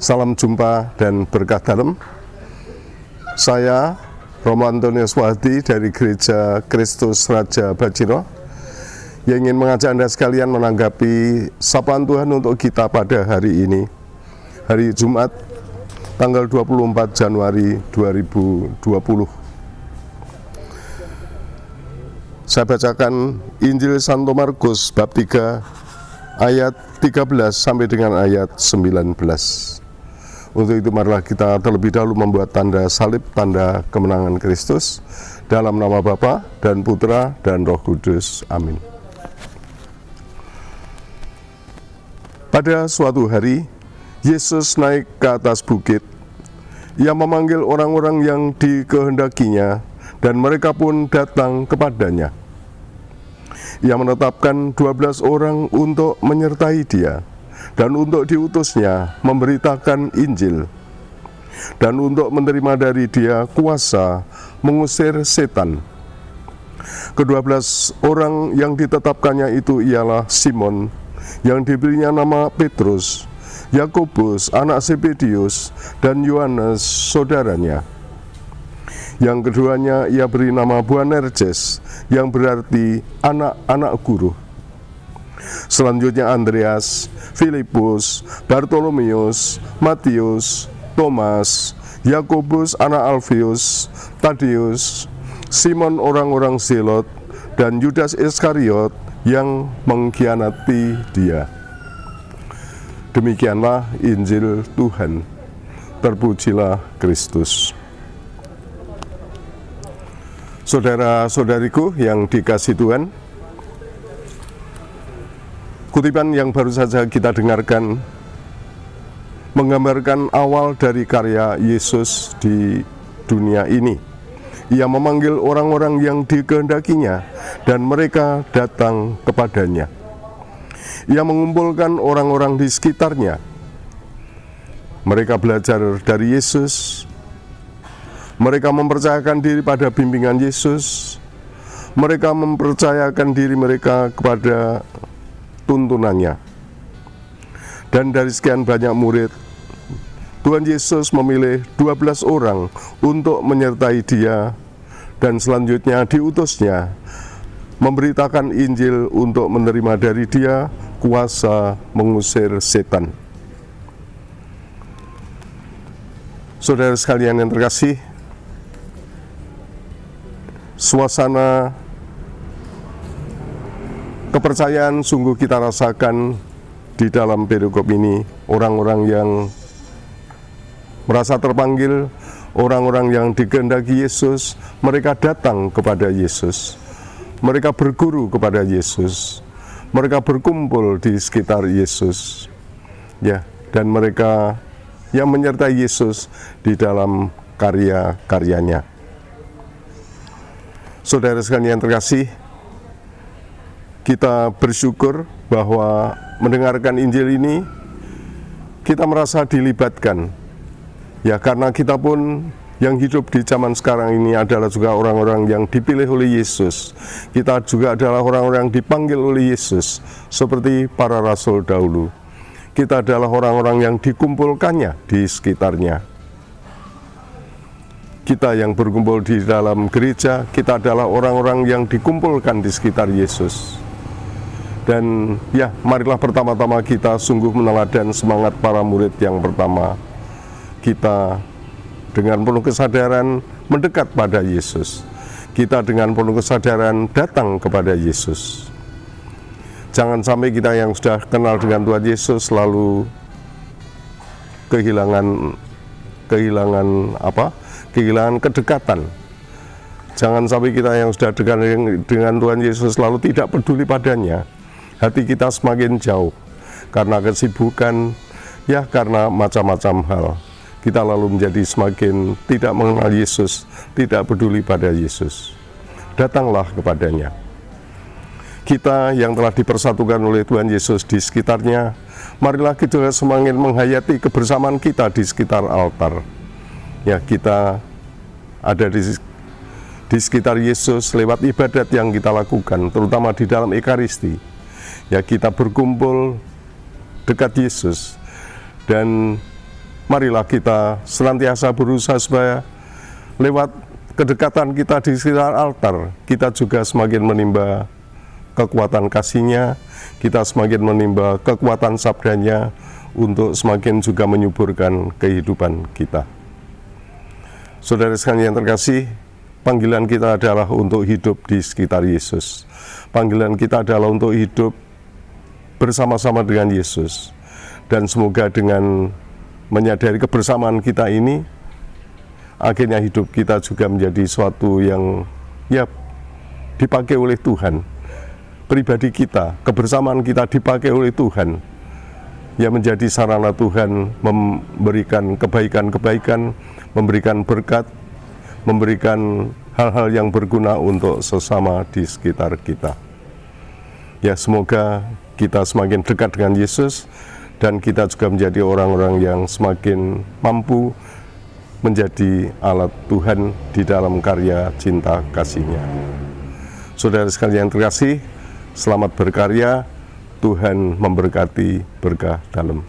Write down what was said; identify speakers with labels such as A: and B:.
A: Salam jumpa dan berkah dalam. Saya Romo Antonius Wahdi dari Gereja Kristus Raja Bajiro yang ingin mengajak Anda sekalian menanggapi sapaan Tuhan untuk kita pada hari ini, hari Jumat, tanggal 24 Januari 2020. Saya bacakan Injil Santo Markus bab 3 ayat 13 sampai dengan ayat 19. Untuk itu marilah kita terlebih dahulu membuat tanda salib, tanda kemenangan Kristus, dalam nama Bapa dan Putra dan Roh Kudus. Amin. Pada suatu hari, Yesus naik ke atas bukit. Ia memanggil orang-orang yang dikehendakinya, dan mereka pun datang kepadanya. Ia menetapkan 12 orang untuk menyertai dia, dan untuk diutusnya memberitakan Injil, dan untuk menerima dari dia kuasa mengusir setan. Ke-12 orang yang ditetapkannya itu ialah Simon, yang diberinya nama Petrus, Yakobus anak Zebedius, dan Yohanes saudaranya. Yang keduanya ia beri nama Boanerges, yang berarti anak-anak guru. Selanjutnya Andreas, Filipus, Bartolomeus, Matius, Thomas, Yakobus anak Alfius, Tadeus, Simon orang-orang Zelot, dan Yudas Iskariot yang mengkhianati dia. Demikianlah Injil Tuhan. Terpujilah Kristus. Saudara-saudariku yang dikasihi Tuhan, kutipan yang baru saja kita dengarkan menggambarkan awal dari karya Yesus di dunia ini. Ia memanggil orang-orang yang dikehendakinya, dan mereka datang kepadanya. Ia mengumpulkan orang-orang di sekitarnya. Mereka belajar dari Yesus. Mereka mempercayakan diri pada bimbingan Yesus. Mereka mempercayakan diri mereka kepada tuntunannya. Dan dari sekian banyak murid, Tuhan Yesus memilih 12 orang untuk menyertai dia, dan selanjutnya diutusnya memberitakan Injil untuk menerima dari dia kuasa mengusir setan. Saudara sekalian yang terkasih, suasana kepercayaan sungguh kita rasakan di dalam perikop ini. Orang-orang yang merasa terpanggil, orang-orang yang dikehendaki Yesus, mereka datang kepada Yesus. Mereka berguru kepada Yesus. Mereka berkumpul di sekitar Yesus. Ya, dan mereka yang menyertai Yesus di dalam karya-karyanya. Saudara sekalian yang terkasih, kita bersyukur bahwa mendengarkan Injil ini, kita merasa dilibatkan. Ya, karena kita pun yang hidup di zaman sekarang ini adalah juga orang-orang yang dipilih oleh Yesus. Kita juga adalah orang-orang yang dipanggil oleh Yesus, seperti para rasul dahulu. Kita adalah orang-orang yang dikumpulkannya di sekitarnya. Kita yang berkumpul di dalam gereja, kita adalah orang-orang yang dikumpulkan di sekitar Yesus. Dan ya, marilah pertama-tama kita sungguh meneladan semangat para murid yang pertama. Kita dengan penuh kesadaran mendekat pada Yesus. Kita dengan penuh kesadaran datang kepada Yesus. Jangan sampai kita yang sudah kenal dengan Tuhan Yesus lalu kehilangan kedekatan. Jangan sampai kita yang sudah dekat dengan Tuhan Yesus lalu tidak peduli padanya. Hati kita semakin jauh karena kesibukan, ya karena macam-macam hal. Kita lalu menjadi semakin tidak mengenal Yesus, tidak peduli pada Yesus. Datanglah kepadanya. Kita yang telah dipersatukan oleh Tuhan Yesus di sekitarnya, marilah kita semakin menghayati kebersamaan kita di sekitar altar. Ya, kita ada di sekitar Yesus lewat ibadat yang kita lakukan, terutama di dalam Ekaristi. Ya, kita berkumpul dekat Yesus, dan marilah kita senantiasa berusaha supaya lewat kedekatan kita di sekitar altar, kita juga semakin menimba kekuatan kasih-Nya, kita semakin menimba kekuatan sabdanya untuk semakin juga menyuburkan kehidupan kita. Saudara sekalian yang terkasih, panggilan kita adalah untuk hidup di sekitar Yesus. Panggilan kita adalah untuk hidup bersama-sama dengan Yesus. Dan semoga dengan menyadari kebersamaan kita ini, akhirnya hidup kita juga menjadi suatu yang dipakai oleh Tuhan. Pribadi kita, kebersamaan kita dipakai oleh Tuhan, yang menjadi sarana Tuhan memberikan kebaikan-kebaikan, memberikan berkat, memberikan hal-hal yang berguna untuk sesama di sekitar kita. Ya, semoga kita semakin dekat dengan Yesus, dan kita juga menjadi orang-orang yang semakin mampu menjadi alat Tuhan di dalam karya cinta kasih-Nya. Saudara sekalian yang terkasih, selamat berkarya, Tuhan memberkati berkah dalam